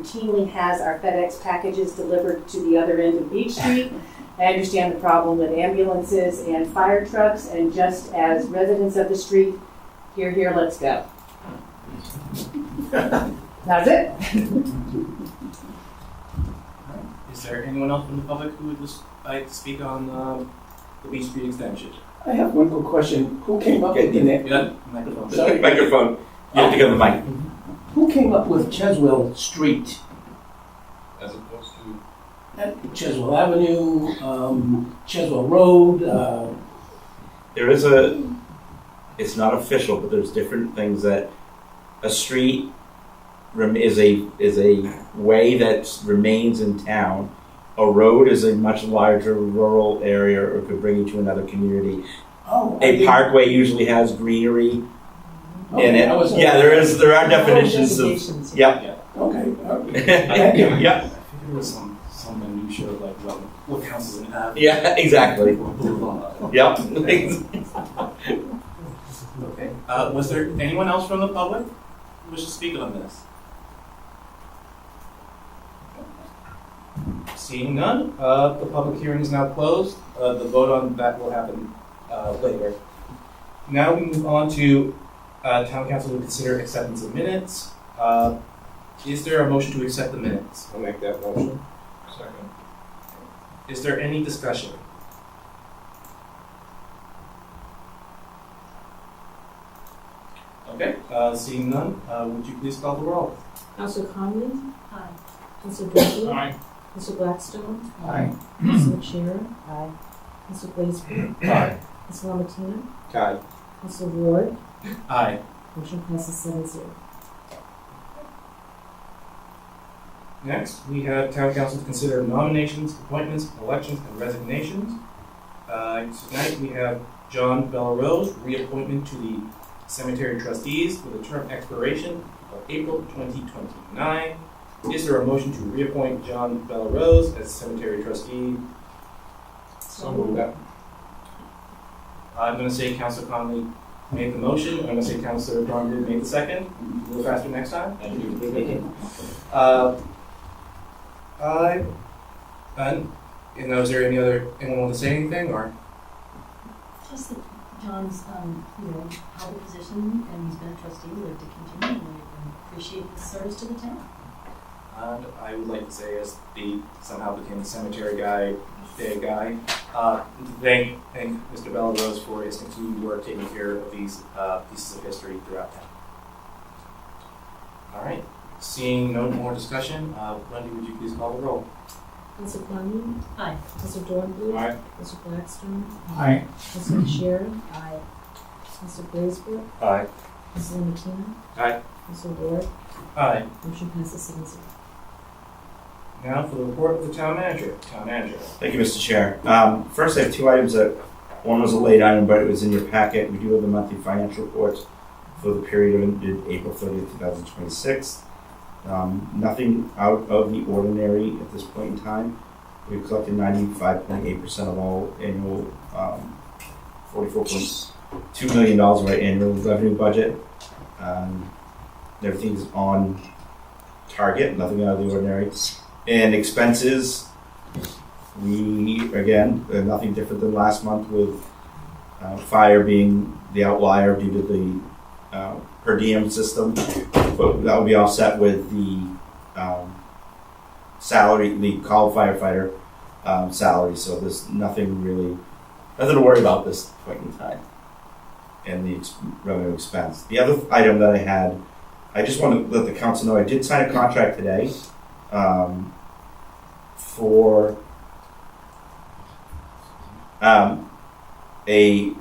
routinely has our FedEx packages delivered to the other end of Beech Street. I understand the problem with ambulances and fire trucks, and just as residents of the street, here, let's go. That's it. Is there anyone else from the public who would like to speak on the Beech Street Extension? I have one quick question. Who came up with the name? Yeah, microphone. Sorry. Microphone. You have to go to the mic. Who came up with Cheswill Street? As opposed to... Cheswill Avenue, Cheswill Road. There is it's not official, but there's different things that a street is a way that remains in town. A road is a much larger rural area, or could bring you to another community. Oh, A parkway usually has greenery in okay, it. There are definitions of. Yep. Okay. Thank you. Yep. I think there was some minutia of like what counts as an avenue. Yeah. Exactly. Yep. Okay. Was there anyone else from the public who wishes to speak on this? Seeing none, the public hearing is now closed. The vote on that will happen later. Now we move on to Town Council to consider acceptance of minutes. Is there a motion to accept the minutes? I'll make that motion. Second. Is there any discussion? Okay, seeing none, would you please call the roll? Councilor Conley? Aye. Councilor Dorsey? Aye. Councilor Blackstone? Aye. Councilor Chair? Aye. Councilor Blaisby? Aye. Councilor Lamattina? Aye. Councilor Ward? Aye. Motion passes 7-0. Next, we have Town Council to consider nominations, appointments, elections, and resignations. Tonight we have John Bellarose, reappointment to the Cemetery Trustees with a term expiration of April 2029. Is there a motion to reappoint John Bellarose as Cemetery Trustee? So moved. I'm going to say Councilor Conley made the motion. I'm going to say Councilor Dorn made the second. A little faster next time. Thank you. And is there anyone want to say anything, or? Just that John's, held a position and he's been a trustee. We'd like to continue and we appreciate his service to the town. And I would like to say, as the somehow became the cemetery guy, thank Mr. Bellarose for his continued work taking care of these pieces of history throughout town. All right. Seeing no more discussion, Wendy, would you please call the roll? Councilor Conley? Aye. Councilor Dornbluth? Aye. Councilor Blackstone? Aye. Councilor Chair? Aye. Councilor Blaisby? Aye. Councilor Lamattina? Aye. Councilor Ward? Aye. Motion passes 7-0. Now for the report of the town manager. Town manager. Thank you, Mr. Chair. First, I have two items that one was a late item, but it was in your packet. We do have the monthly financial reports for the period ended April 30th, 2026. Nothing out of the ordinary at this point in time. We've collected 95.8% of all annual $44.2 million of our annual revenue budget. Everything's on target, nothing out of the ordinary. And expenses, we, again, nothing different than last month, with fire being the outlier due to the per diem system, but that will be offset with the salary, the call firefighter salary. So there's nothing to worry about this point in time, and the revenue expense. The other item that I had, I just want to let the council know I did sign a contract today for the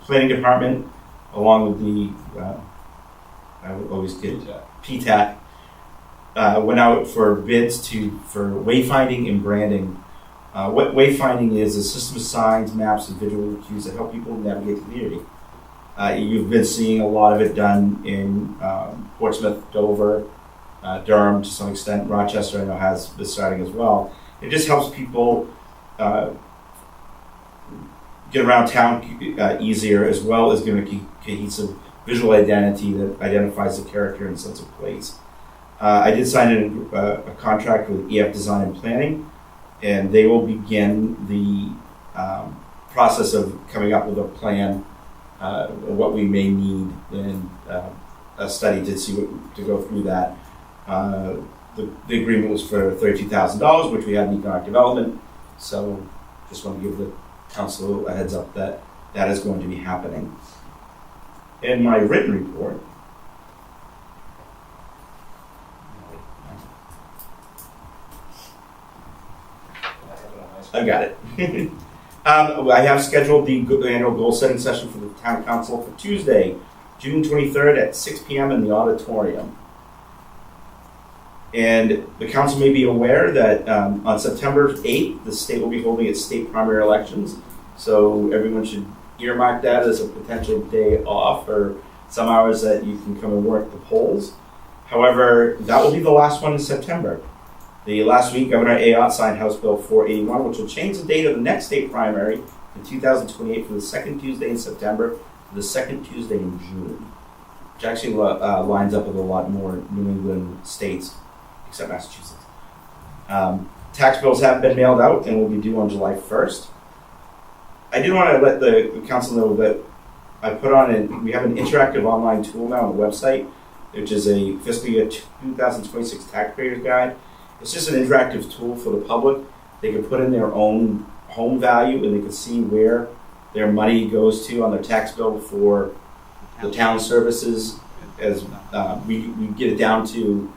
planning department, along with the I would always get PTAC, went out for bids for wayfinding and branding. What wayfinding is a system of signs, maps, and visual cues that help people navigate the community. You've been seeing a lot of it done in Portsmouth, Dover, Durham, to some extent. Rochester, I know, has been starting as well. It just helps people get around town easier, as well as giving a cohesive visual identity that identifies the character and sense of place. I did sign a contract with EF Design and Planning, and they will begin the process of coming up with a plan of what we may need and a study to go through that. The agreement was for $32,000, which we had in economic development. So just want to give the council a heads up that that is going to be happening. In my written report, I got it. I have scheduled the annual goal setting session for the town council for Tuesday, June 23rd at 6 p.m. in the auditorium. And the council may be aware that on September 8th, the state will be holding its state primary elections. So everyone should earmark that as a potential day off or some hours that you can come and work the polls. However, that will be the last one in September. The last week, Governor Ayotte signed House Bill 481, which will change the date of the next state primary in 2028 from the second Tuesday in September to the second Tuesday in June, which actually lines up with a lot more New England states, except Massachusetts. Tax bills have been mailed out and will be due on July 1st. I did want to let the council know that I put on we have an interactive online tool now on the website, which is a fiscal year 2026 taxpayers guide. It's just an interactive tool for the public. They can put in their own home value and they can see where their money goes to on their tax bill for the town services. As we get it down to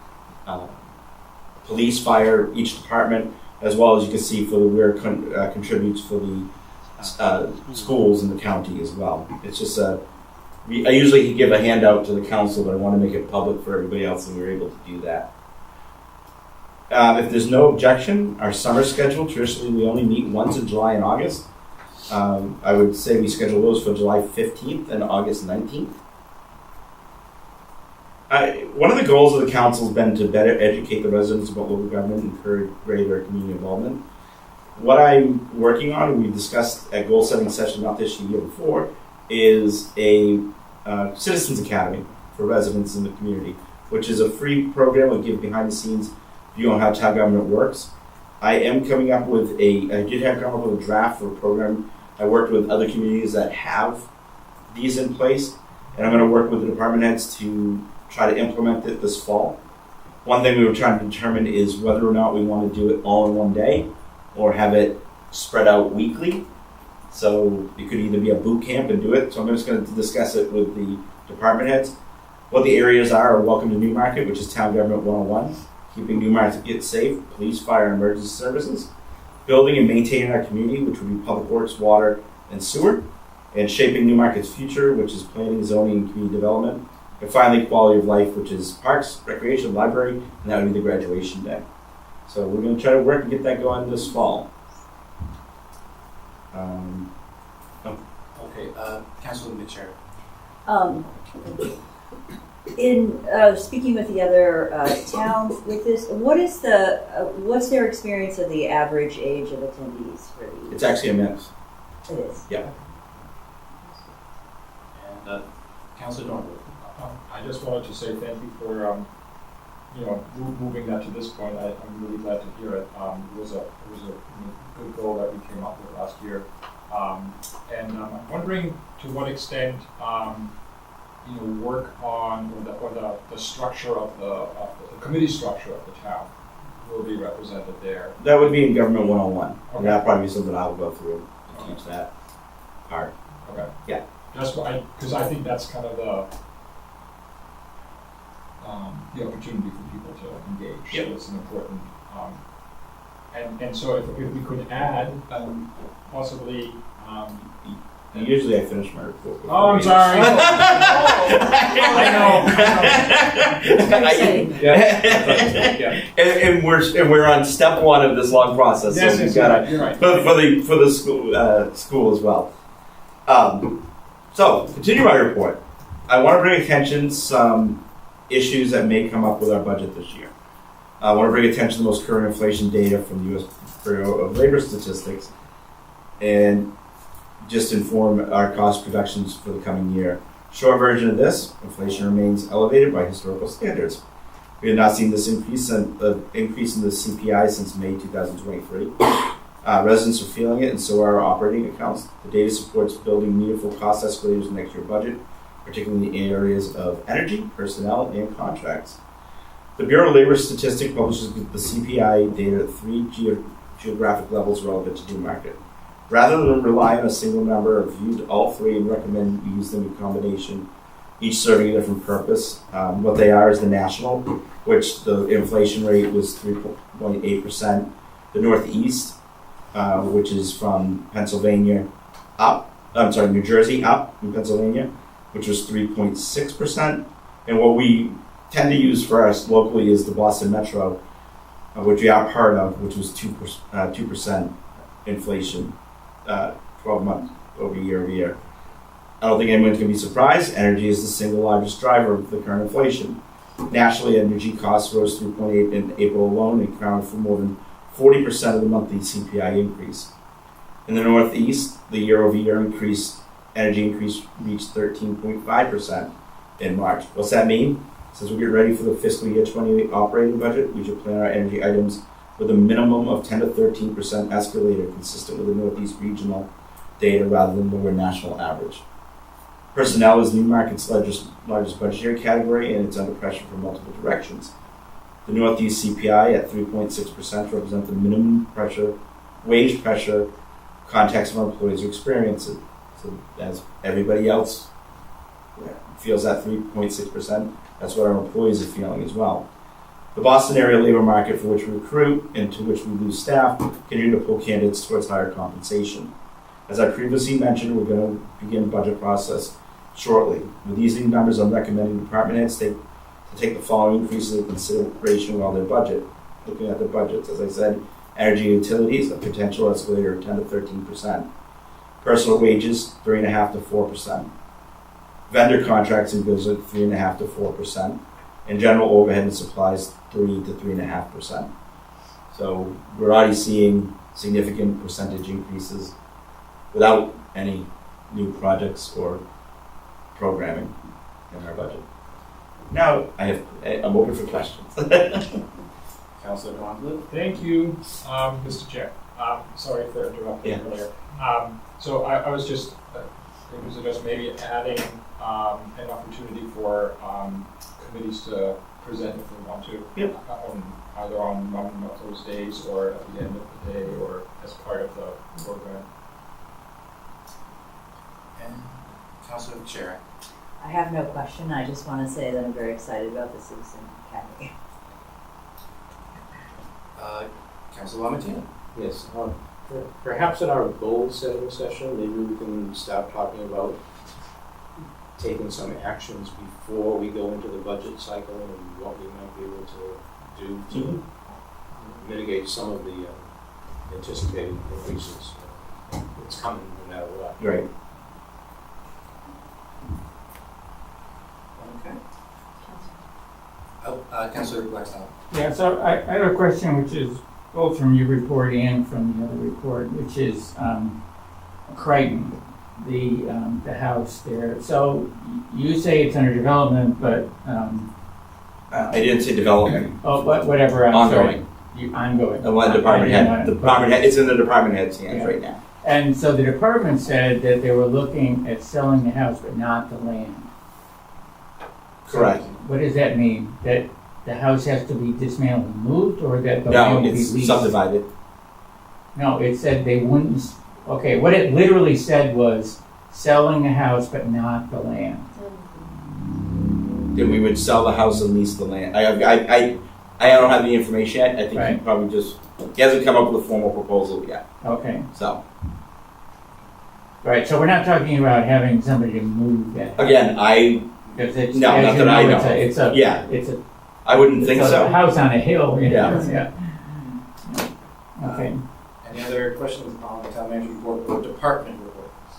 police, fire, each department, as well as you can see for where it contributes for the schools in the county as well. It's just I usually give a handout to the council, but I want to make it public for everybody else, and we were able to do that. If there's no objection, our summer schedule, traditionally we only meet once in July and August. I would say we schedule those for July 15th and August 19th. One of the goals of the council has been to better educate the residents about local government and encourage greater community involvement. What I'm working on, and we discussed at goal setting session not this year before, is a Citizens Academy for residents in the community, which is a free program that gives behind the scenes view on how town government works. I am coming up with I did have come up with a draft for a program. I worked with other communities that have these in place, and I'm going to work with the department heads to try to implement it this fall. One thing we were trying to determine is whether or not we want to do it all in one day or have it spread out weekly. So it could either be a boot camp and do it. So I'm just going to discuss it with the department heads. What the areas are welcome to Newmarket, which is Town Government 101. Keeping Newmarket safe, police, fire, and emergency services. Building and maintaining our community, which would be public works, water, and sewer. And shaping Newmarket's future, which is planning, zoning, and community development. And finally, quality of life, which is parks, recreation, library, and that would be the graduation day. So we're going to try to work and get that going this fall. Councilman Chair. In speaking with the other towns with this, what's their experience of the average age of attendees for these? It's actually a mix. It is. Yeah. And Councilor Dornberg. I just wanted to say thank you for, moving that to this point. I'm really glad to hear it. It was a good goal that we came up with last year. And I'm wondering to what extent, work on or the structure of the committee structure of the town will be represented there. That would be in Government 101. Okay. And that'll probably be something I'll go through and teach that part. Okay. Yeah. Just because I think that's kind of the opportunity for people to engage. Yep. So it's an important, and so if we could add possibly. Usually I finish my report. Oh, I'm sorry. Yeah. And we're on step one of this long process. Yes, so we've got you're right. for the school as well. So continue my report. I want to bring attention some issues that may come up with our budget this year. I want to bring attention to the most current inflation data from the U.S. Bureau of Labor Statistics, and just inform our cost projections for the coming year. Short version of this, inflation remains elevated by historical standards. We have not seen this increase in the CPI since May 2023. Residents are feeling it, and so are our operating accounts. The data supports building meaningful cost escalators in next year's budget, particularly in the areas of energy, personnel, and contracts. The Bureau of Labor Statistics publishes the CPI data at 3 geographic levels relevant to Newmarket. Rather than rely on a single number, I've viewed all three and recommend we use them in combination, each serving a different purpose. What they are is the national, which the inflation rate was 3.8%. The Northeast, which is from Pennsylvania New Jersey up from Pennsylvania, which was 3.6%. And what we tend to use for us locally is the Boston Metro, which we are part of, which was 2% inflation, 12 months over year. I don't think anyone's going to be surprised. Energy is the single largest driver of the current inflation. Nationally, energy costs rose 3.8% in April alone and accounted for more than 40% of the monthly CPI increase. In the Northeast, the year-over-year energy increase reached 13.5% in March. What's that mean? Since we get ready for the fiscal year 28 operating budget, we should plan our energy items with a minimum of 10 to 13% escalator consistent with the Northeast regional data rather than lower national average. Personnel is Newmarket's largest budgetary category, and it's under pressure from multiple directions. The Northeast CPI at 3.6% represents the minimum wage pressure context of our employees are experiencing. So as everybody else feels that 3.6%, that's what our employees are feeling as well. The Boston area labor market, for which we recruit and to which we lose staff, continue to pull candidates towards higher compensation. As I previously mentioned, we're going to begin the budget process shortly. With these new numbers, I'm recommending department heads to take the following increases into consideration while looking at their budgets. As I said, energy and utilities, a potential escalator of 10 to 13%. Personal wages, 3.5% to 4%. Vendor contracts and goods at 3.5% to 4%. And general overhead and supplies, 3 to 3.5%. So we're already seeing significant percentage increases without any new projects or programming in our budget. Now I'm open for questions. Councilor Conflict? Thank you, Mr. Chair. Sorry for interrupting earlier. So I was just thinking of just maybe adding an opportunity for committees to present if they want to. Yep. Either on one of those days or at the end of the day or as part of the program. And Councilor Chair. I have no question. I just want to say that I'm very excited about the Citizen Academy. Councilor Lamontina. Yes, perhaps at our goal setting session, maybe we can start talking about taking some actions before we go into the budget cycle and what we might be able to do to mitigate some of the anticipated increases. It's coming no matter what. Right. Okay. Councilor Blackstone. Yeah, so I have a question which is both from your report and from the other report, which is Crichton, the house there. So you say it's under development, but I didn't say development. Whatever. Ongoing. Ongoing. The department head. The department head. It's in the department head's hands right now. And so the department said that they were looking at selling the house, but not the land. Correct. So what does that mean? That the house has to be dismantled and moved, or that the land will be leased? It's subdivided. No, it said they wouldn't. Okay, what it literally said was selling the house, but not the land. Then we would sell the house and lease the land. I don't have the information yet. I think he probably he hasn't come up with a formal proposal yet. Okay. So. Right, so we're not talking about having somebody to move that. Again, No, not that I know. It's a I wouldn't think so. A house on a hill. Yeah. Okay. Any other questions on the town manager report or department reports?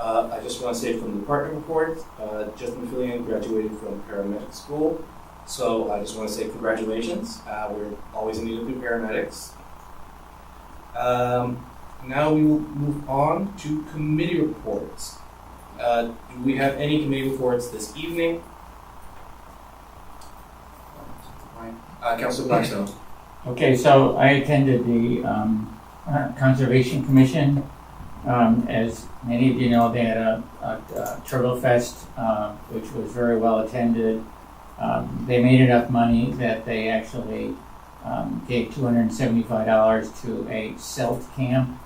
I just want to say from the department report, Justin Fillion graduated from paramedic school. So I just want to say congratulations. We're always in need of new paramedics. Now we will move on to committee reports. Do we have any committee reports this evening? Councilor Blackstone. Okay, so I attended the Conservation Commission. As many of you know, they had a Turtle Fest, which was very well attended. They made enough money that they actually gave $275 to a Celt camp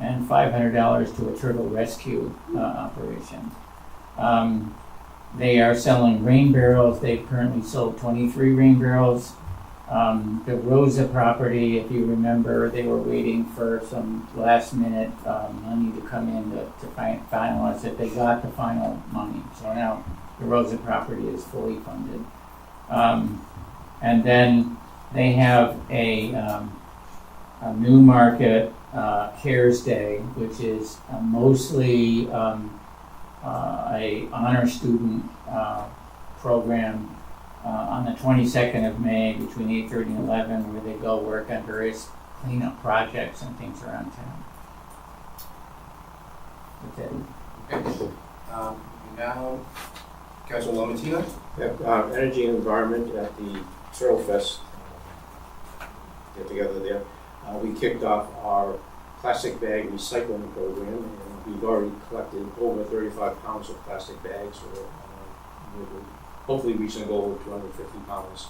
and $500 to a turtle rescue operation. They are selling rain barrels. They've currently sold 23 rain barrels. The Rosa property, if you remember, they were waiting for some last minute money to come in to finalize it. They got the final money. So now the Rosa property is fully funded. And then they have a Newmarket Cares Day, which is mostly a honor student program on the 22nd of May between 8:30 and 11, where they go work on various cleanup projects and things around town. That's it. Okay. Now, Councilor Lomatina. Energy and environment at the Turtle Fest get together there. We kicked off our plastic bag recycling program, and we've already collected over 35 pounds of plastic bags. We're hopefully reaching a goal of 250 pounds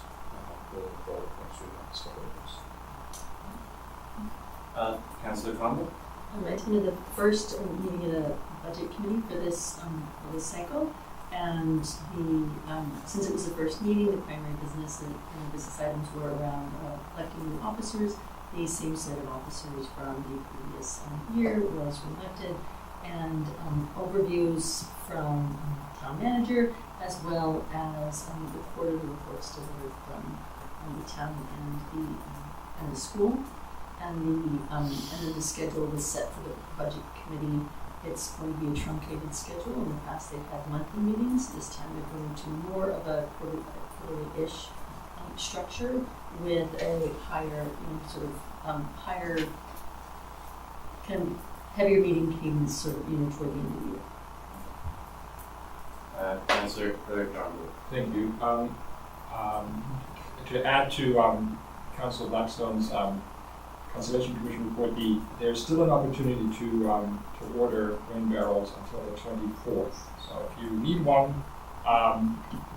going forward next few months. Councilor Conlon. I attended the first meeting of the budget committee for this cycle, and since it was the first meeting, the primary business items were around electing new officers. The same set of officers from the previous year was reelected, and overviews from town manager, as well as the quarterly reports delivered from the town and the school. And then the schedule was set for the budget committee. It's going to be a truncated schedule. In the past, they've had monthly meetings. This time, they're going to more of a quarterly-ish structure with a higher, higher, kind of heavier meeting cadence, sort of, toward the end of the year. Councilor Conlon. Thank you. To add to Councilor Blackstone's Conservation Commission report, there's still an opportunity to order rain barrels until the 24th. So if you need one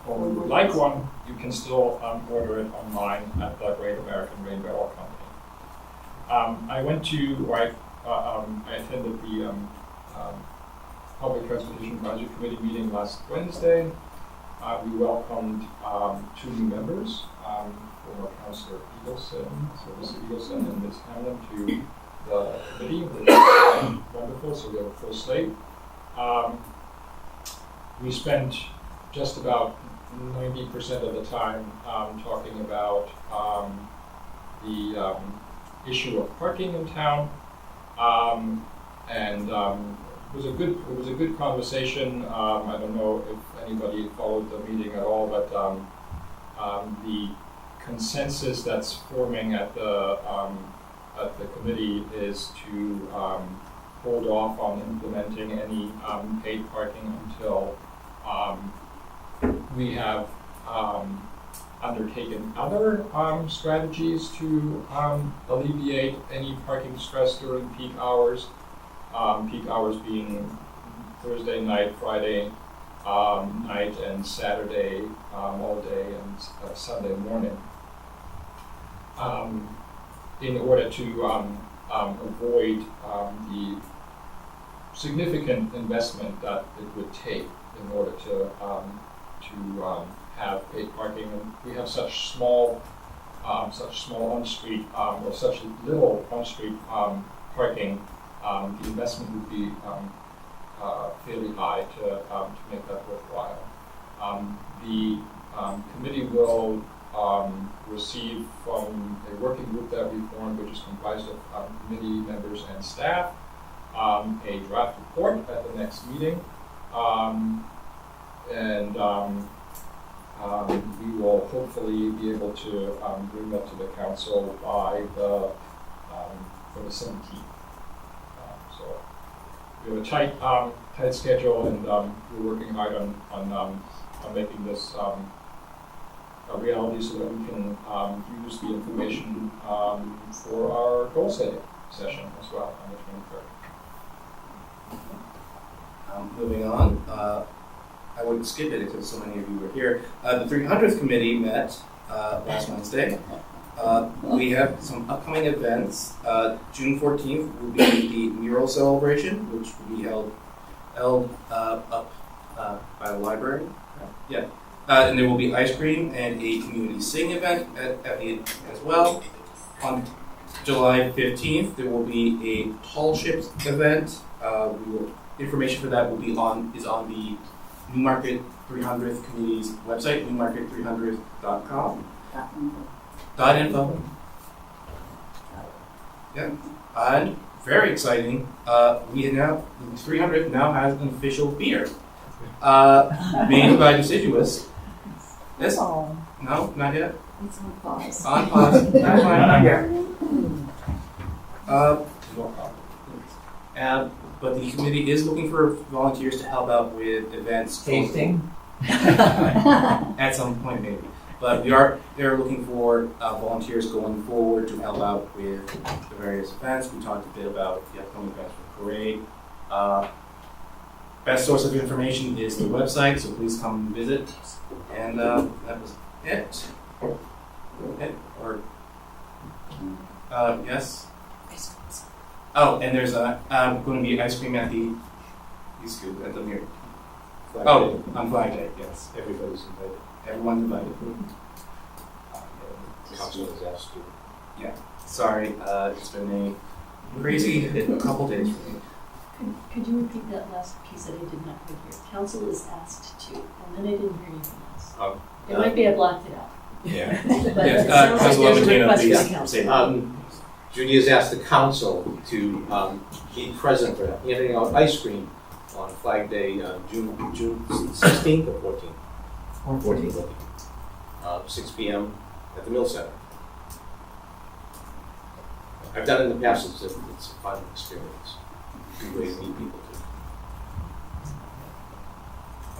or would like one, you can still order it online at the Great American Rain Barrel Company. I attended the Public Transportation Budget Committee meeting last Wednesday. We welcomed 2 new members, former Councilor Eagleson and Ms. Hamlin to the committee, which is wonderful, so we have a full slate. We spent just about 90% of the time talking about the issue of parking in town, and it was a good conversation. I don't know if anybody followed the meeting at all, but the consensus that's forming at the committee is to hold off on implementing any paid parking until we have undertaken other strategies to alleviate any parking stress during peak hours. Peak hours being Thursday night, Friday night, and Saturday all day, and Sunday morning. In order to avoid the significant investment that it would take in order to have paid parking, and we have such small on-street or such little on-street parking. The investment would be fairly high to make that worthwhile. The committee will receive from a working group that we formed, which is comprised of committee members and staff, a draft report at the next meeting, and we will hopefully be able to bring that to the council by the 17th. So we have a tight schedule, and we're working hard on making this a reality so that we can use the information for our goal setting session as well on the 23rd. Moving on, I wouldn't skip it because so many of you were here. The 300th committee met last Wednesday. We have some upcoming events. June 14th will be the mural celebration, which will be held up by the library. Yeah. And there will be ice cream and a community sing event at the as well. On July 15th, there will be a tall ships event. Information for that is on the Newmarket 300th Committee's website, newmarket300.com. .info. Yeah, and very exciting. The 300th now has an official beer made by Deciduous. Yes? Oh, No, not yet. it's on pause. On pause. Not yet. But the committee is looking for volunteers to help out with events. Tasting? At some point, maybe. But they're looking for volunteers going forward to help out with the various events. We talked a bit about the upcoming events for the parade. Best source of information is the website, so please come visit. And that was it. Yes? Oh, and there's going to be ice cream at the mirror. Oh, on Flag Day, yes. Everybody's invited. Everyone's invited. Council has asked you. Sorry, it's been a crazy couple days for me. Could you repeat that last piece that I did not quite hear? Council is asked to, and then I didn't hear anything else. It might be I blocked it out. Yeah. But Yes, it sounds like Councilwoman there's a Tino, request please from council. say Judy has asked the council to be present for handing out ice cream on Flag Day, June 16th or 14th? 14th. 6 p.m. at the Mill Center. I've done it in the past. It's a fun experience. Good way to meet people too.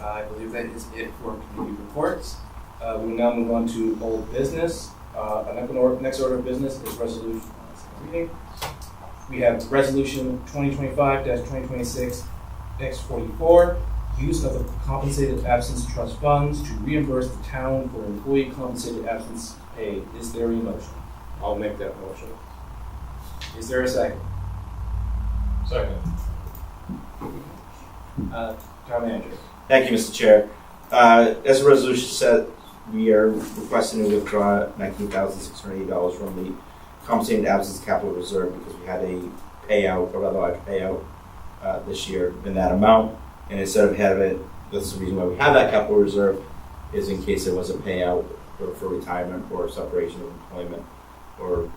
I believe that is it for committee reports. We will now move on to old business. Next order of business is resolution. Reading. We have resolution 2025-2026-X44, use of the compensated absence trust funds to reimburse the town for employee compensated absence pay. Is there a motion? I'll make that motion. Is there a second? Second. Town manager. Thank you, Mr. Chair. As the resolution said, we are requesting to withdraw $19,680 from the compensated absence capital reserve because we had a payout, a rather large payout this year in that amount. And instead of having it, that's the reason why we have that capital reserve, is in case there was a payout for retirement or separation of employment or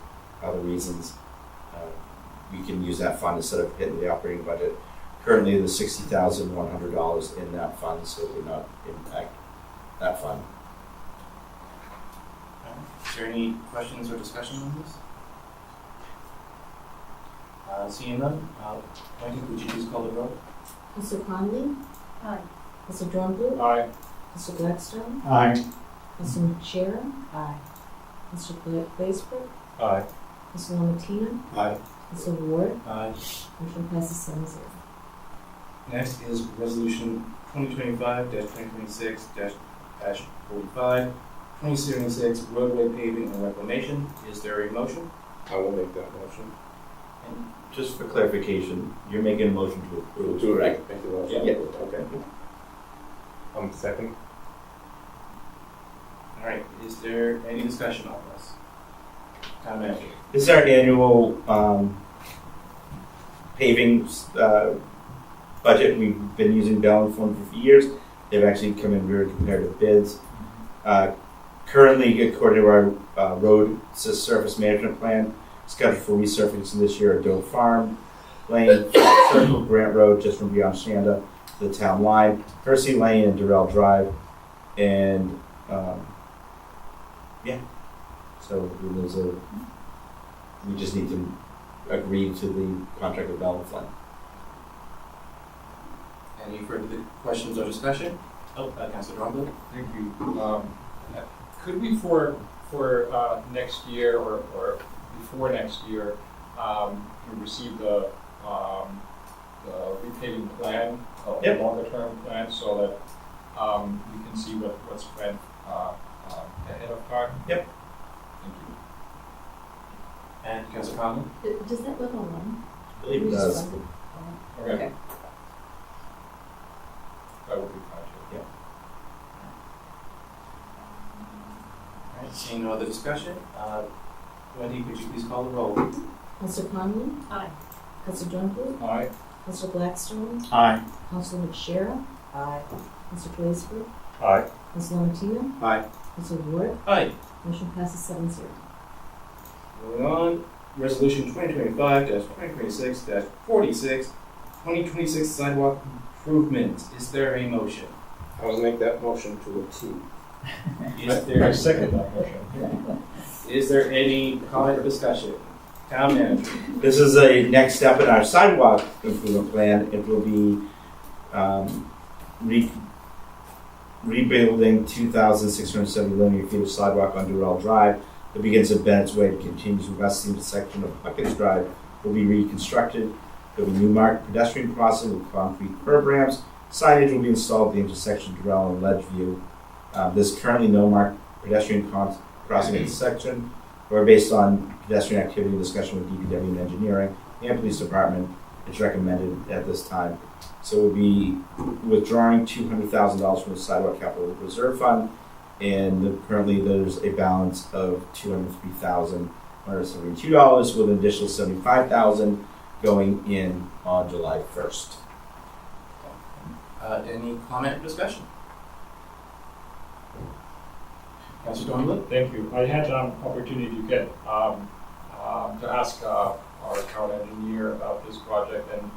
other reasons. We can use that fund instead of hitting the operating budget. Currently, there's $60,100 in that fund, so it would not impact that fund. Is there any questions or discussion on this? Seeing none, Wendy, would you please call the roll? Mr. Conley? Aye. Mr. Dornbluth? Aye. Mr. Gladstone? Aye. Mr. Machera? Aye. Mr. Glazebrook? Aye. Mr. Lamatino? Aye. Mr. Ward? Aye. Motion passes 7-0. Next is resolution 2025-2026-45, 2076 roadway paving and reclamation. Is there a motion? I will make that motion. And just for clarification, you're making a motion to approve, correct? Make the motion. Yeah. Okay. Second. All right. Is there any discussion on this? Town manager. This is our annual paving budget. We've been using Bell for a few years. They've actually come in very competitive bids. Currently, according to our road surface management plan, scheduled for resurfacing this year at Doe Farm Lane, Circle, Grant Road, just from beyond Schanda to the town line, Hersey Lane and Durrell Drive, and so we just need to agree to the contract with Bell and Flynn. Any further questions or discussion? Oh, Councilor Dornbluth. Thank you. Could we for next year or before next year, we receive the repaving plan, Yep. longer term plan, so that we can see what's spent ahead of time? Yep. Thank you. And Councilor Conlon? Does that level one? I believe it does. Okay. That would be fine too. All right, seeing no other discussion, Wendy, could you please call the roll? Counselor Conlon? Aye. Counselor Drumgoole? Aye. Counselor Blackstone? Aye. Counselor McShera? Aye. Counselor Blaisberg? Aye. Counselor Martina? Aye. Counselor Ward? Aye. Motion passes 7-0. Moving on, Resolution 2025-2026-46, 2026 sidewalk improvements. Is there a motion? I will make that motion to approve. I second that motion. Is there any comment or discussion? Town manager. This is a next step in our sidewalk improvement plan. It will be rebuilding 2,670 linear feet of sidewalk on Durrell Drive that begins at Bennett's Way and continues west intersection of Huckins Drive will be reconstructed. There will be Newmarket pedestrian crossing with concrete curb ramps. Signage will be installed at the intersection of Durrell and Ledgeview. There's currently no marked pedestrian crossing at the section. We're based on pedestrian activity and discussion with DPW and engineering and police department. It's recommended at this time. So we'll be withdrawing $200,000 from the Sidewalk Capital Reserve Fund, and currently there's a balance of $203,172 with an additional $75,000 going in on July 1st. Any comment or discussion? Councilor Dornbluth? Thank you. I had opportunity to get to ask our town engineer about this project, and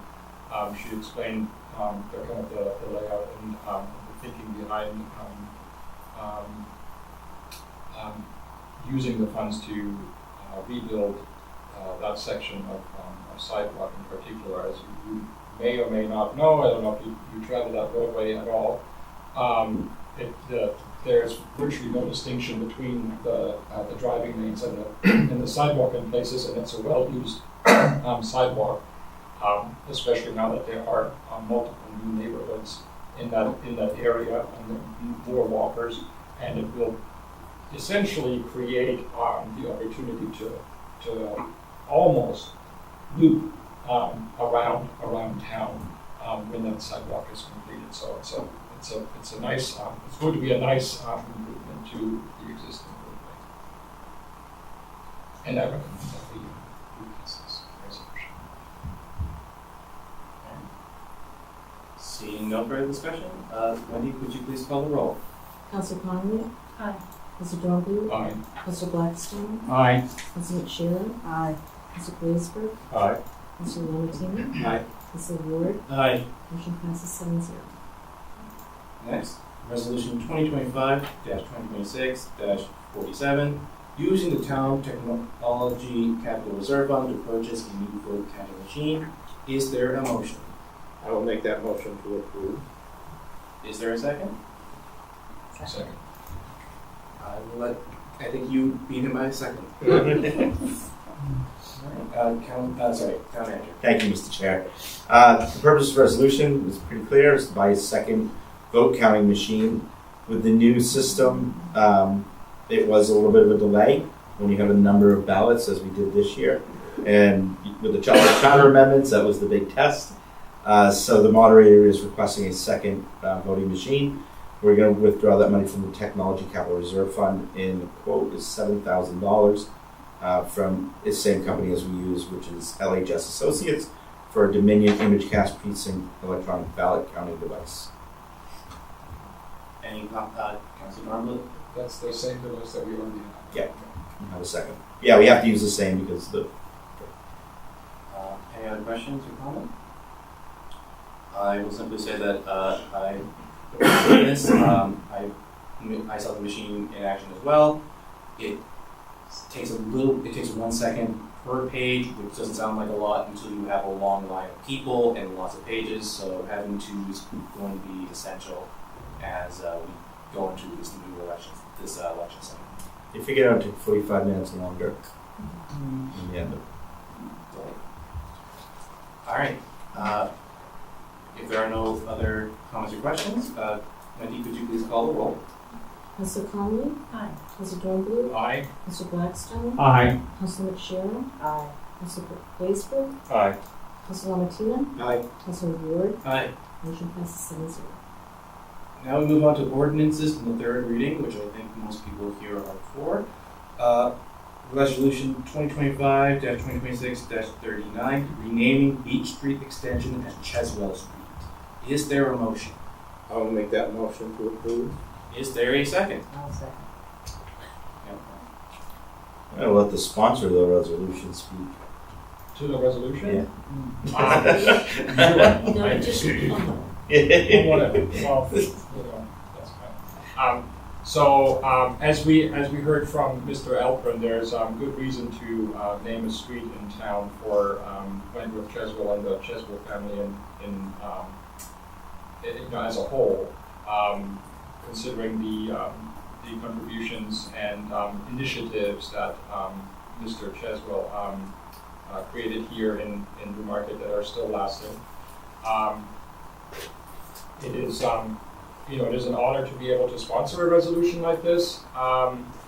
she explained the kind of the layout and the thinking behind using the funds to rebuild that section of sidewalk in particular. As you may or may not know, I don't know if you travel that roadway at all. There's virtually no distinction between the driving lanes and the sidewalk in places, and it's a well-used sidewalk, especially now that there are multiple new neighborhoods in that area and more walkers, and it will essentially create the opportunity to almost loop around town when that sidewalk is completed. So it's a nice, it's going to be a nice improvement to the existing roadway. And I recommend that we pass this resolution. Seeing no further discussion, Wendy, could you please call the roll? Counselor Conlon? Aye. Counselor Drumgoole? Aye. Counselor Blackstone? Aye. Counselor McShera? Aye. Counselor Blaisberg? Aye. Counselor Martina? Aye. Counselor Ward? Aye. Motion passes 7-0. Next, Resolution 2025-2026-47, using the town technology capital reserve fund to purchase a new vote counting machine. Is there a motion? I will make that motion to approve. Is there a second? Second. I think you beat him by a second. Town manager. Thank you, Mr. Chair. The purpose of the resolution is pretty clear. It's to buy a second vote counting machine. With the new system, it was a little bit of a delay when you have a number of ballots, as we did this year. And with the charter amendments, that was the big test. So the moderator is requesting a second voting machine. We're going to withdraw that money from the Technology Capital Reserve Fund, and the quote is $7,000 from the same company as we use, which is LHS Associates, for a Dominion ImageCast precinct electronic ballot counting device. Any Councilor Dornbluth? That's the same device that we already have. Yeah. Have a second. Yeah, we have to use the same because the. Any other questions or comments? I will simply say that I saw the machine in action as well. It takes 1 second per page, which doesn't sound like a lot until you have a long line of people and lots of pages. So having to is going to be essential as we go into this new election, election cycle. You figured out it took 45 minutes longer in the end. All right. If there are no other comments or questions, Wendy, could you please call the roll? Council Conley? Aye. Council Dornblue? Aye. Council Blackstone? Aye. Council McSherrill? Aye. Council Blaisberg? Aye. Council Lamatina? Aye. Council Ward? Aye. Motion passes 7-0. Now we move on to ordinances in the third reading, which I think most people here are for. Resolution 2025-2026-39, renaming Beech Street Extension as Cheswill Street. Is there a motion? I'll make that motion to approve. Is there a second? I'll second. I'm going to let the sponsor of the resolution speak. To the resolution? No, just, Or whatever. Well, that's fine. As we heard from Mr. Alprin, there's good reason to name a street in town for Wentworth Cheswill and the Cheswill family in as a whole, considering the contributions and initiatives that Mr. Cheswill created here in Newmarket that are still lasting. It is, it is an honor to be able to sponsor a resolution like this.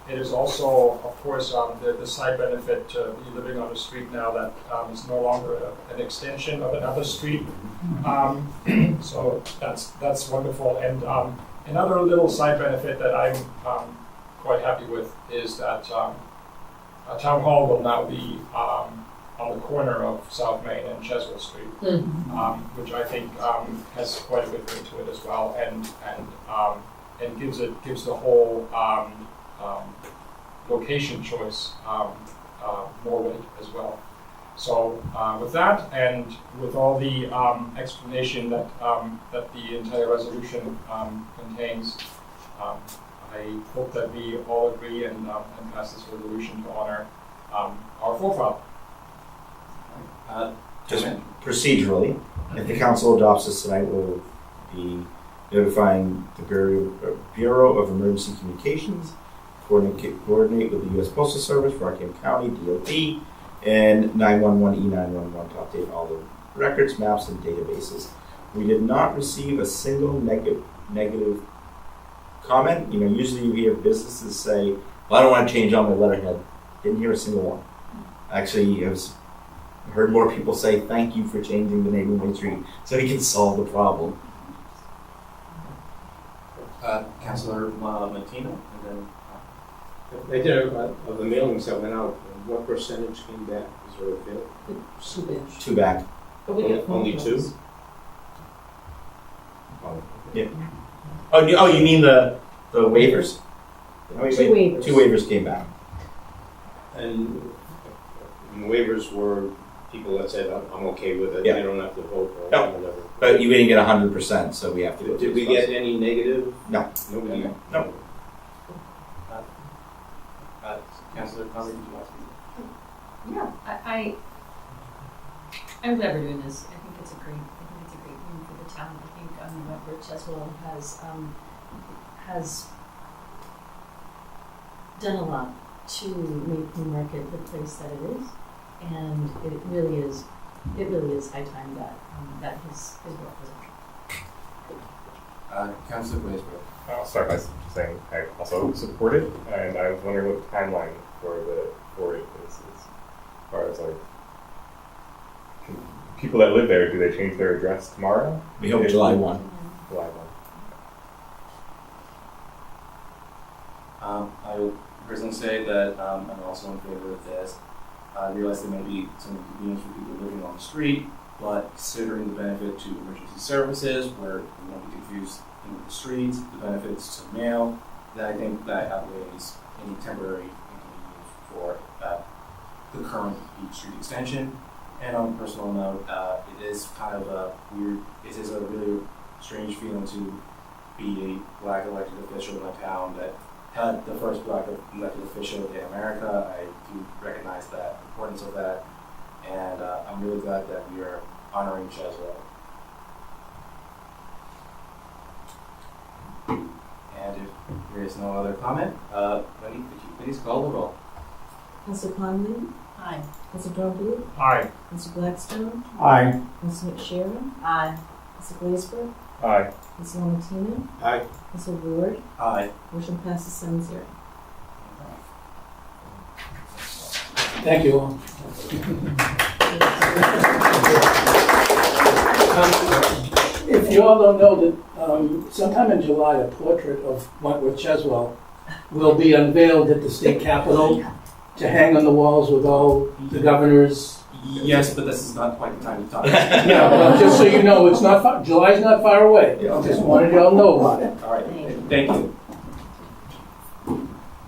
It is also, of course, the side benefit to be living on a street now that is no longer an extension of another street. So that's wonderful. And another little side benefit that I'm quite happy with is that Town Hall will now be on the corner of South Main and Cheswill Street, which I think has quite a good ring to it as well, and gives the whole location choice more weight as well. So with that, and with all the explanation that the entire resolution contains, I hope that we all agree and pass this resolution to honor our forefather. Just procedurally, if the council adopts this tonight, we'll be notifying the Bureau of Emergency Communications, coordinate with the U.S. Postal Service, Rockham County, DOT, and 911 E911 to update all the records, maps, and databases. We did not receive a single negative comment. Usually you hear businesses say, well, I don't want to change on my letterhead. Didn't hear a single one. Actually, I've heard more people say thank you for changing the name of my street so we can solve the problem. Councilor Martina, and then They did of the mailings that went out. What percentage came back? Is there a bit? Too bad. Two back. But we get phone Only calls. 2? Yeah. Oh, you mean the waivers? How many Two waivers. 2 waivers came back. And the waivers were people that said, I'm okay with it. Yeah. I don't have to vote or No. whatever. But you didn't get 100%, so we have to go. Did we get any negative? No. Nobody. No. Councilor Conley, did you want to speak? Yeah, I'm glad we're doing this. I think it's a great win for the town. I think Wentworth Cheswill has done a lot to make Newmarket the place that it is, and it really is high time that his work was done. Councilor Blaisberg. I'll start by saying I also support it, and I was wondering what the timeline for it is as far as can people that live there, do they change their address tomorrow? We hope July 1. July 1. I would personally say that I'm also in favor of this. I realize there may be some inconvenience for people living on the street, but considering the benefit to emergency services, where we won't be confused in the streets, the benefits to mail, then I think that outweighs any temporary inconvenience for the current Beech Street Extension. And on a personal note, it is kind of a weird, it is a really strange feeling to be a black elected official in a town that had the first black elected official in America. I do recognize the importance of that, and I'm really glad that we are honoring Cheswill. And if There is no other comment. Wendy, could you please call the roll? Council Conley, Aye. Council Darby, Aye. Council Blackstone, Aye. Council McSharon, Aye. Council Glazebrook, Aye. Council Lamatino, Aye. Council Ward, Aye. motion passes 7-0. Thank you all. If you all don't know that sometime in July, a portrait of Wentworth Cheswill will be unveiled at the state capitol to hang on the walls with all the governors. Yes, but this is not quite the time to talk. Yeah, well, just so you know, it's not far, July's not far away. Just wanted you all to know about it. All right, thank you.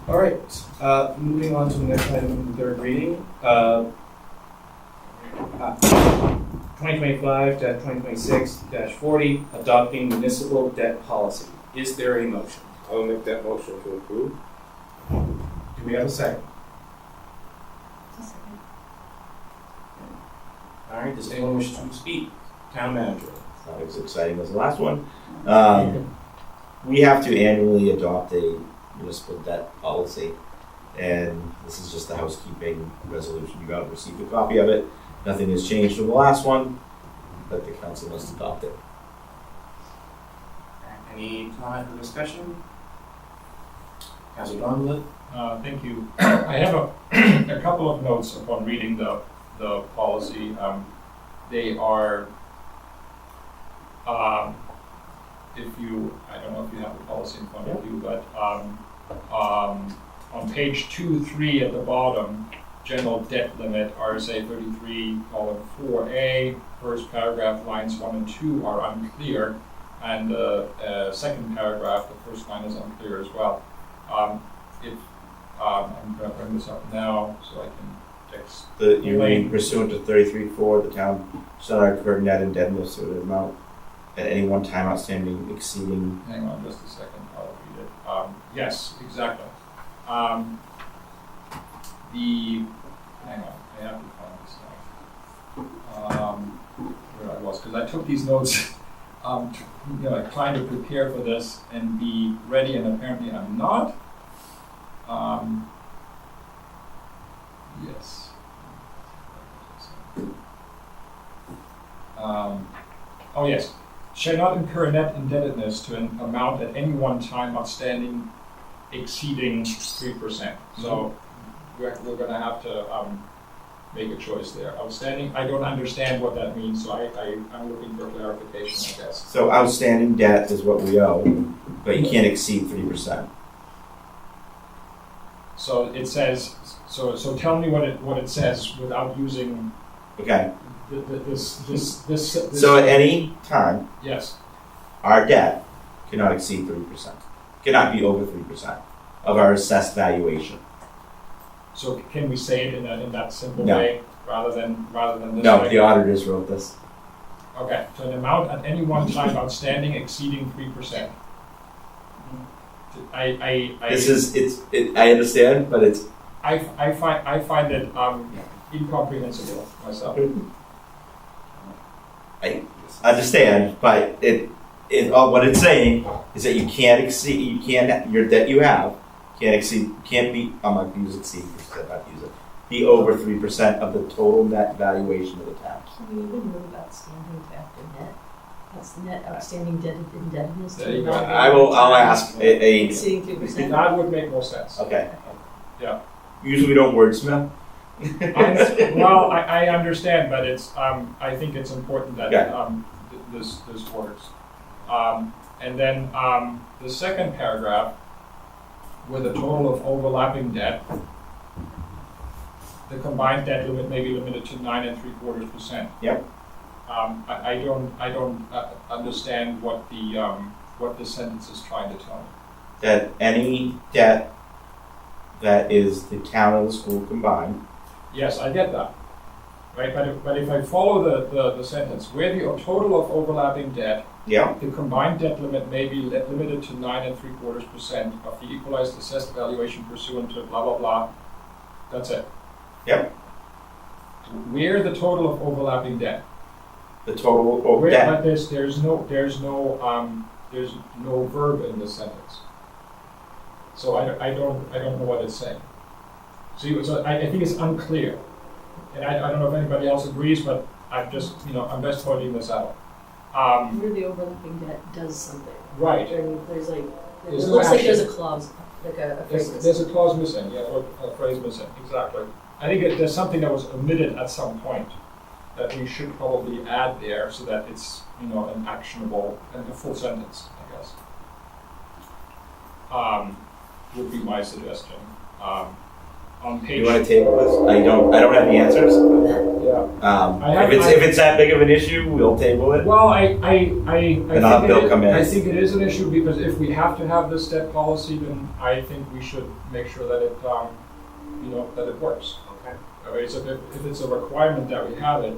All right, moving on to the next item, the third reading. 2025-2026-40, adopting municipal debt policy. Is there a motion? I'll make that motion to approve. Do we have a second? All right, does anyone wish to speak? Town manager. It's not as exciting as the last one. We have to annually adopt a municipal debt policy, and this is just the housekeeping resolution. You got received a copy of it. Nothing has changed from the last one, but the council must adopt it. Any comment or discussion? Councilor Donlin? Thank you. I have a couple of notes upon reading the policy. They are, if you, I don't know if you have the policy in front of you, but on page 2-3 at the bottom, general debt limit, RSA 33:4A, first paragraph, lines 1 and 2 are unclear, and the second paragraph, the first line is unclear as well. I'm going to bring this up now so I can text. You read pursuant to 33.4, the town shall not incur net indebtedness or the amount at any one time outstanding exceeding. Hang on just a second, I'll read it. Yes, exactly. Hang on, I have to find this now. Where I was, because I took these notes, trying to prepare for this and be ready, and apparently I'm not. Yes. Oh yes, shall not incur net indebtedness to an amount at any one time outstanding exceeding 3%. So we're going to have to make a choice there. Outstanding, I don't understand what that means, so I'm looking for clarification, I guess. So outstanding debt is what we owe, but you can't exceed 3%. So it says, so tell me what it says without using Okay. this. So at any time, Yes. our debt cannot exceed 3%. Cannot be over 3% of our assessed valuation. So can we say it in that simple No. way rather than this No, way? the auditors wrote this. Okay, so an amount at any one time outstanding exceeding 3%. I understand, but it's. find it incomprehensible myself. I understand, but what it's saying is that you can't exceed, your debt you have can't be, I'm not going to use exceed, be over 3% of the total net valuation of the town. Can we even move outstanding after net? What's the net outstanding debt indebtedness? There you go. I'll ask Exceeding 3%? That would make more sense. okay. Yeah. Usually we don't wordsmith. Well, I understand, but it's I think it's important that Okay. this works. And then the second paragraph, with a total of overlapping debt, the combined debt limit may be limited to 9.75%. Yep. I don't understand what the sentence is trying to tell me. That any debt that is the town and the school combined. Yes, I get that. Right, but if I follow the sentence, where the total of overlapping debt, Yeah. the combined debt limit may be limited to 9.75% of the equalized assessed valuation pursuant to blah blah blah. That's it. Yep. Where the total of overlapping debt? The total of Where, debt. but there's no verb in this sentence. So I don't know what it's saying. So I think it's unclear. And I don't know if anybody else agrees, but I'm just pointing this out. Where the overlapping debt does something. Right. There's like, it There's no looks like there's a action. clause, like a phrase. There's a clause missing, yeah, or a phrase missing, exactly. I think there's something that was omitted at some point that we should probably add there so that it's, an actionable and a full sentence, I guess. Would be my suggestion. On page. You want to table this? I don't have the answers. Yeah. If it's that big of an issue, we'll table it. Well, I And I'll have Bill come in. I think it is an issue because if we have to have this debt policy, then I think we should make sure that it, that it works. Okay. Okay, so if it's a requirement that we have it,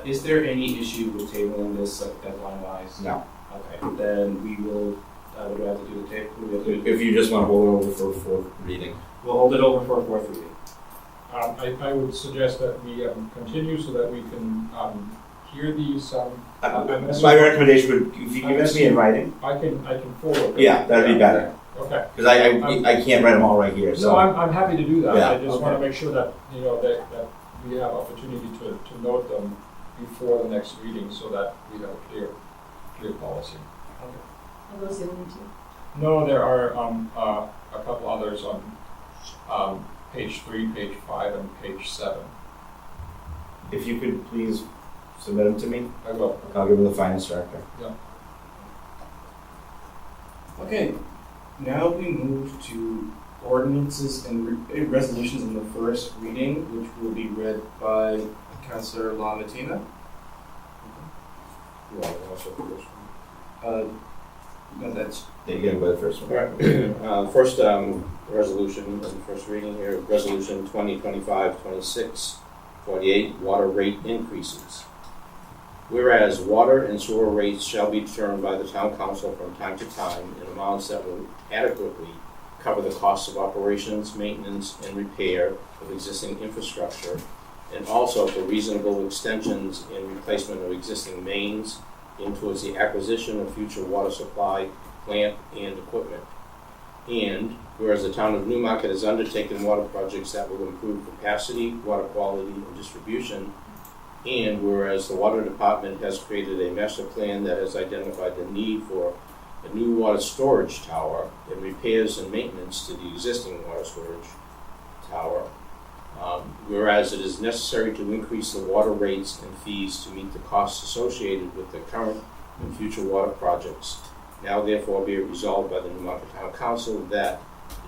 Is there any issue with tabling this deadline-wise? No. Okay, then we will, what do I have to do the table? If you just want to hold it over for a fourth reading. We'll hold it over for a fourth reading. I would suggest that we continue so that we can hear these. My recommendation would, if you give it to me in writing, I can forward them. yeah, that'd be better. Okay. Because I can't write them all right here, so. No, I'm happy to do that. Yeah, I just want to okay. make sure that, that we have opportunity to note them before the next reading so that we have a clear policy. Are those the only two? No, there are a couple others on page 3, page 5, and page 7. If you could please submit them to me, I will. I'll give them to the finance director. Okay, now we move to ordinances and resolutions in the first reading, which will be read by Councillor LaMattina. You want to answer the first one? No, that's Yeah, you gotta go to the first one. Right. First resolution in the first reading here, Resolution 2025-26-48, water rate increases. Whereas water and sewer rates shall be determined by the town council from time to time in amounts that will adequately cover the costs of operations, maintenance, and repair of existing infrastructure, and also for reasonable extensions and replacement of existing mains and towards the acquisition of future water supply, plant, and equipment. And whereas the town of Newmarket has undertaken water projects that will improve capacity, water quality, and distribution, and whereas the water department has created a master plan that has identified the need for a new water storage tower and repairs and maintenance to the existing water storage tower, whereas it is necessary to increase the water rates and fees to meet the costs associated with the current and future water projects. Now therefore be it resolved by the Newmarket Town Council that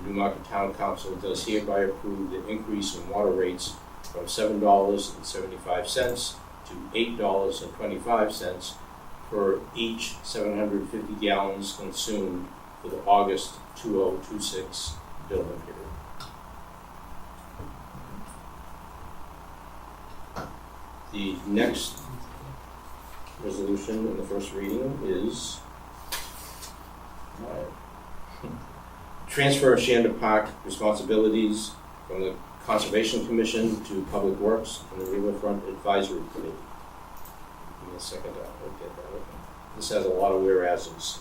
the Newmarket Town Council does hereby approve the increase in water rates from $7.75 to $8.25 per each 750 gallons consumed for the August 2026 billing period. The next resolution in the first reading is transfer of Schanda Park responsibilities from the Conservation Commission to Public Works and the Riverfront Advisory Committee. Give me a second, I'll get that open. This has a lot of whereases.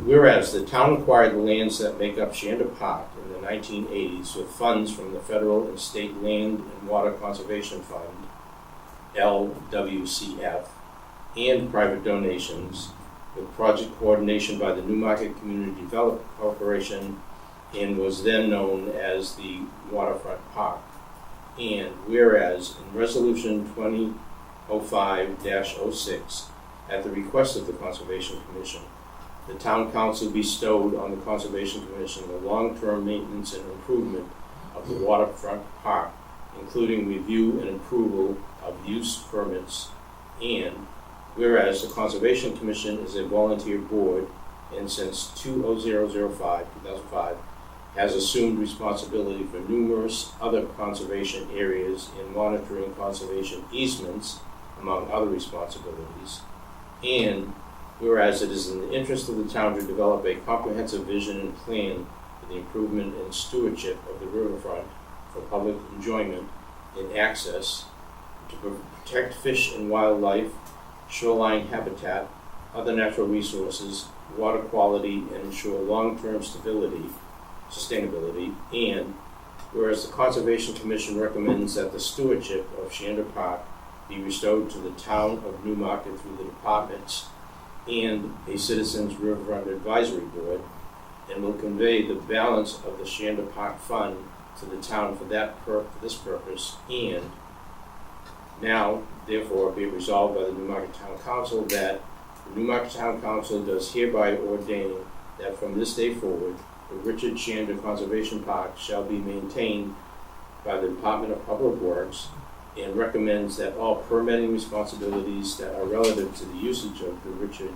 Whereas the town acquired the lands that make up Schanda Park in the 1980s with funds from the Federal and State Land and Water Conservation Fund, LWCF, and private donations, with project coordination by the Newmarket Community Development Corporation, and was then known as the Waterfront Park. And whereas in Resolution 2005-06, at the request of the Conservation Commission, the Town Council bestowed on the Conservation Commission the long-term maintenance and improvement of the Waterfront Park, including review and approval of use permits. And whereas the Conservation Commission is a volunteer board and since 2005 has assumed responsibility for numerous other conservation areas in monitoring conservation easements, among other responsibilities. And whereas it is in the interest of the town to develop a comprehensive vision and plan for the improvement and stewardship of the riverfront for public enjoyment and access, to protect fish and wildlife, shoreline habitat, other natural resources, water quality, and ensure long-term sustainability, and whereas the Conservation Commission recommends that the stewardship of Schanda Park be restored to the town of Newmarket through the departments and a Citizens Riverfront Advisory Board, and will convey the balance of the Schanda Park Fund to the town for this purpose, and now, therefore, be resolved by the Newmarket Town Council that the Newmarket Town Council does hereby ordain that from this day forward, the Richard Schanda Conservation Park shall be maintained by the Department of Public Works, and recommends that all permitting responsibilities that are relative to the usage of the Richard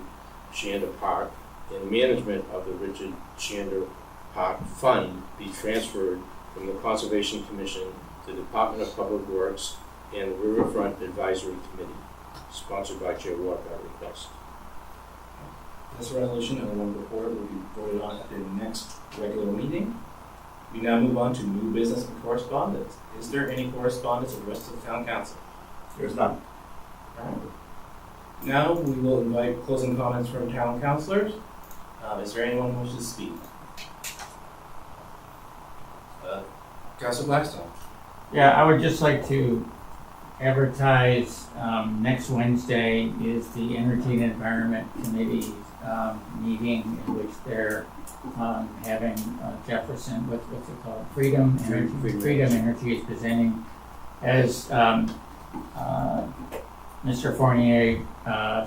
Schanda Park and management of the Richard Schanda Park Fund be transferred from the Conservation Commission to the Department of Public Works and the Riverfront Advisory Committee, sponsored by Chair Walker, I request. This resolution and the one before it will be voted on at the next regular meeting. We now move on to new business and correspondence. Is there any correspondence of the rest of the town council? There's none. Now we will invite closing comments from town councilors. Is there anyone who wishes to speak? Councilor Blackstone. Yeah, I would just like to advertise, next Wednesday is the Energy and Environment Committee meeting in which they're having Jefferson, what's it called? Freedom Energy is presenting. As Mr. Fournier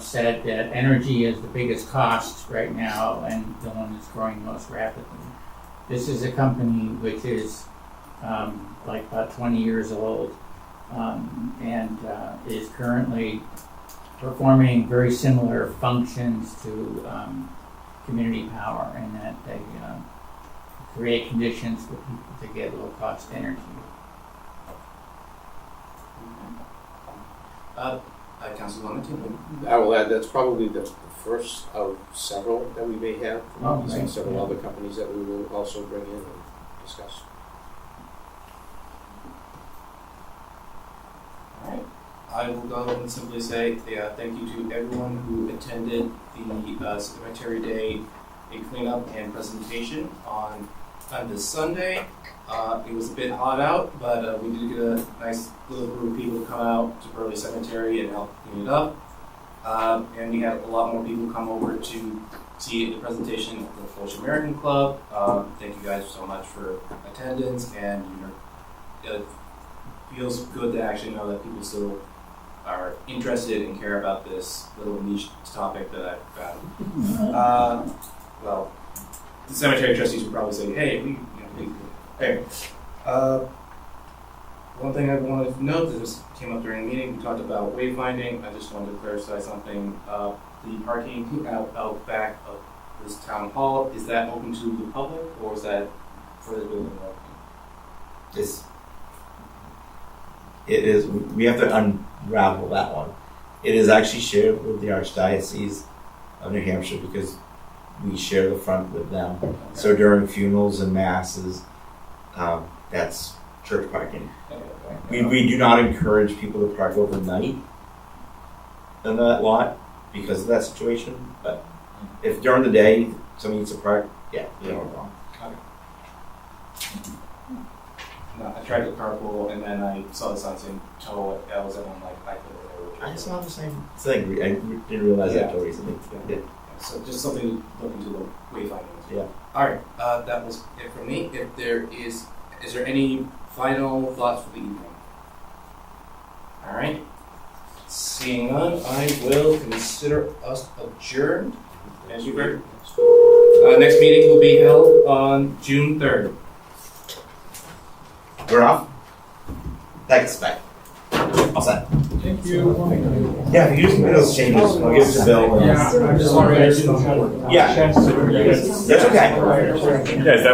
said, that energy is the biggest cost right now and the one that's growing most rapidly. This is a company which is like about 20 years old and is currently performing very similar functions to community power, in that they create conditions for people to get low cost energy. Councilor Lamont. I will add, that's probably the first of several that we may have. Oh, There's right. several other companies that we will also bring in and discuss. Alright. I will go and simply say thank you to everyone who attended the Cemetery Day cleanup and presentation on this Sunday. It was a bit hot out, but we did get a nice little group of people to come out to Burley Cemetery and help clean it up. And we had a lot more people come over to see the presentation of the Polish American Club. Thank you guys so much for attendance, and it feels good to actually know that people still are interested and care about this little niche topic that I've found. Well, the cemetery trustees would probably say, hey, anyway. One thing I wanted to note that just came up during the meeting, we talked about wayfinding. I just wanted to clarify something. The parking out back of this town hall, is that open to the public, or is that for the building? It is, we have to unravel that one. It is actually shared with the Archdiocese of New Hampshire because we share the front with them. Okay. So during funerals and masses, that's church parking. Okay. We do not encourage people to park overnight in that lot because of that situation. But if during the day somebody needs to park, yeah, you're not wrong. No, I tried to carpool and then I saw the sign saying tow at L's and I'm like, I couldn't. I saw the same thing. I didn't realize that until recently. Yeah. So just something to look into the wayfinding. Yeah. All right, that was it from me. If there is there any final thoughts for the evening? All right. Seeing none, I will consider us adjourned. As you heard, next meeting will be held on June 3rd. We're off. Thanks, bye. All set. Thank you. Yeah, if you just make those changes, I'll give it to Bill. I'm just sorry I didn't have a Yeah. chance to. That's okay. Yes, that was